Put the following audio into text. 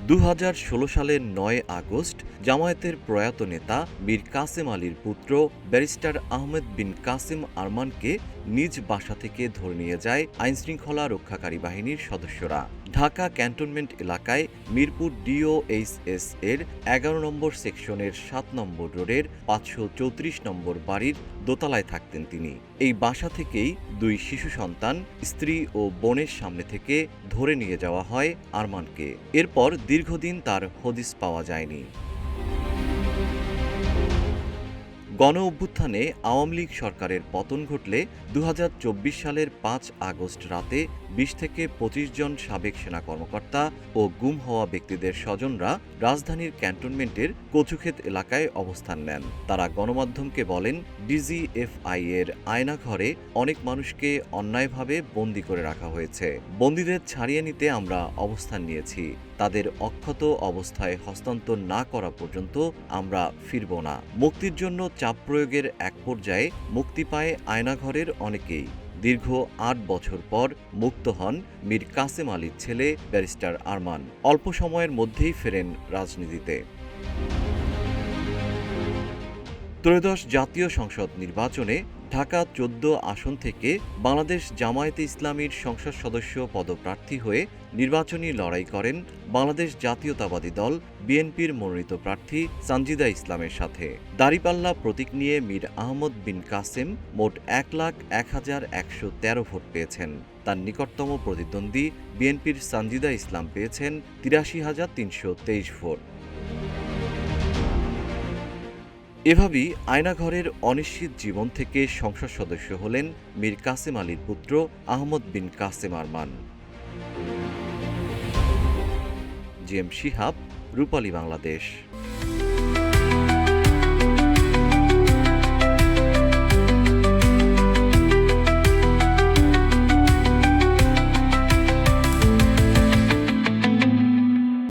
2016 সালের 9 আগস্ট জামায়াতের প্রয়াত নেতা মীর কাসেম আলীর পুত্র ব্যারিস্টার আহমেদ বিন কাসেম আরমানকে নিজ বাসা থেকে ধরে নিয়ে যায় আইনশৃঙ্খলা রক্ষাকারী বাহিনীর সদস্যরা। ঢাকা ক্যান্টনমেন্ট এলাকায় মিরপুর ডিওএইচএস এর 11 নম্বর সেকশনের 7 নম্বর রোডের 534 নম্বর বাড়ির দোতলায় থাকতেন তিনি। এই বাসা থেকেই দুই শিশু সন্তান, স্ত্রী ও বোনের সামনে থেকে ধরে নিয়ে যাওয়া হয় আরমানকে। এরপর দীর্ঘদিন তার হদিস পাওয়া যায়নি। গণ-অভ্যুত্থানে আওয়ামী লীগ সরকারের পতন ঘটলে 2024 সালের 5 আগস্ট রাতে 20 থেকে 25 জন সাবেক সেনা কর্মকর্তা ও গুম হওয়া ব্যক্তিদের স্বজনরা রাজধানীর ক্যান্টনমেন্টের কচুক্ষেত এলাকায় অবস্থান নেন। তারা গণমাধ্যমকে বলেন, ডিজিএফআই এর আয়নাঘরে অনেক মানুষকে অন্যায়ভাবে বন্দী করে রাখা হয়েছে। বন্দীদের ছাড়িয়ে নিতে আমরা অবস্থান নিয়েছি। তাদের অক্ষত অবস্থায় হস্তান্তর না করা পর্যন্ত আমরা ফিরব না। মুক্তির জন্য চাপ প্রয়োগের এক পর্যায়ে মুক্তি পায় আয়নাঘরের অনেকেই। দীর্ঘ 8 বছর পর মুক্ত হন মীর কাসেম আলীর ছেলে ব্যারিস্টার আরমান। অল্প সময়ের মধ্যেই ফেরেন রাজনীতিতে। ত্রয়োদশ জাতীয় সংসদ নির্বাচনে ঢাকা 14 আসন থেকে বাংলাদেশ জামায়াতে ইসলামীর সংসদ সদস্য পদপ্রার্থী হয়ে নির্বাচনী লড়াই করেন বাংলাদেশ জাতীয়তাবাদী দল বিএনপির মনোনীত প্রার্থী সানজিদা ইসলামের সাথে। দাঁড়িপাল্লা প্রতীক নিয়ে মীর আহমদ বিন কাসেম মোট 1,01,113 ভোট পেয়েছেন। তার নিকটতম প্রতিদ্বন্দ্বী বিএনপির সানজিদা ইসলাম পেয়েছেন 83,323 ভোট। এভাবেই আয়নাঘরের অনিশ্চিত জীবন থেকে সংসদ সদস্য হলেন মীর কাসেম আলীর পুত্র আহমদ বিন কাসেম আরমান। জিএম শিহাব, রূপালী বাংলাদেশ।